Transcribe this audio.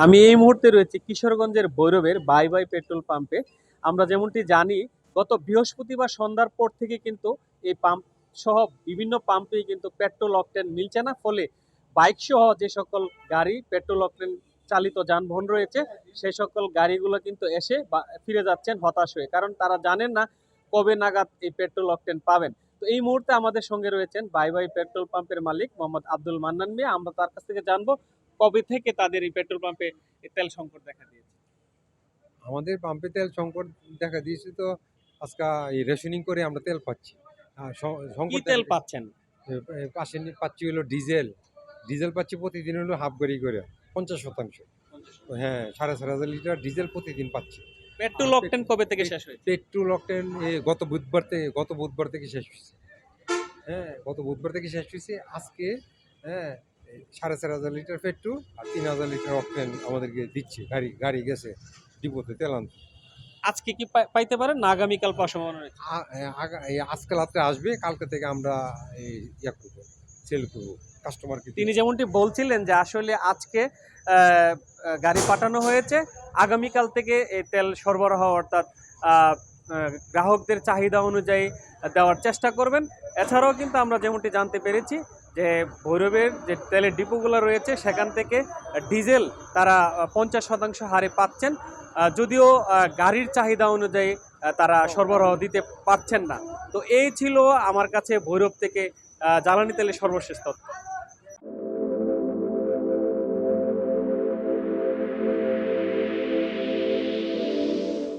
আমি এই মুহূর্তে রয়েছি কিশোরগঞ্জের ভৈরবের বাই বাই পেট্রোল পাম্পে। আমরা যেমনটি জানি, গত বৃহস্পতিবার সন্ধ্যার পর থেকে কিন্তু এই পাম্প সহ বিভিন্ন পাম্পেই কিন্তু পেট্রোল অকটেন মিলছে না, ফলে বাইক সহ যে সকল গাড়ি পেট্রোল অকটেন চালিত যানবাহন রয়েছে সেই সকল গাড়িগুলো কিন্তু এসে ফিরে যাচ্ছেন হতাশ হয়ে, কারণ তারা জানেন না কবে নাগাদ এই পেট্রোল অকটেন পাবেন। তো এই মুহূর্তে আমাদের সঙ্গে রয়েছেন বাই বাই পেট্রোল পাম্পের মালিক মোহাম্মদ আব্দুল মান্নান মিয়া। আমরা তার কাছ থেকে জানবো কবে থেকে তাদের এই পেট্রোল পাম্পে তেল সংকট দেখা দিয়েছে। আমাদের পাম্পে তেল সংকট দেখা দিয়েছে তো আজকে এই রেশনিং করে আমরা তেল পাচ্ছি। কি সংকট তেল পাচ্ছেন? পাশে পাচ্ছি হলো ডিজেল। ডিজেল পাচ্ছি প্রতিদিন হলো হাফ গাড়ি করে 50%। হ্যাঁ, 4,500 লিটার ডিজেল প্রতিদিন পাচ্ছি। পেট্রোল অকটেন কবে থেকে শেষ হয়েছে? পেট্রোল অকটেন গত বুধবার থেকে শেষ হয়েছে। হ্যাঁ, গত বুধবার থেকে শেষ হয়েছে। আজকে হ্যাঁ 4,500 লিটার পেট্রোল আর 3,000 লিটার অকটেন আমাদেরকে দিচ্ছে। গাড়ি গেছে ডিপোতে তেল আনতে। আজকে কি পাইতে পারেন না আগামীকাল পাওয়ার সম্ভাবনা রয়েছে? আজকে রাত্রে আসবে, কালকে থেকে আমরা এই করবো, সেল করবো কাস্টমারকে। তিনি যেমনটি বলছিলেন যে আসলে আজকে আহ, গাড়ি পাঠানো হয়েছে, আগামীকাল থেকে এই তেল সরবরাহ অর্থাৎ আহ, গ্রাহকদের চাহিদা অনুযায়ী দেওয়ার চেষ্টা করবেন। এছাড়াও কিন্তু আমরা যেমনটি জানতে পেরেছি যে ভৈরবের যে তেলের ডিপোগুলো রয়েছে সেখান থেকে ডিজেল তারা 50% হারে পাচ্ছেন, যদিও গাড়ির চাহিদা অনুযায়ী তারা সরবরাহ দিতে পারছেন না। তো এই ছিল আমার কাছে ভৈরব থেকে জ্বালানি তেলের সর্বশেষ তথ্য।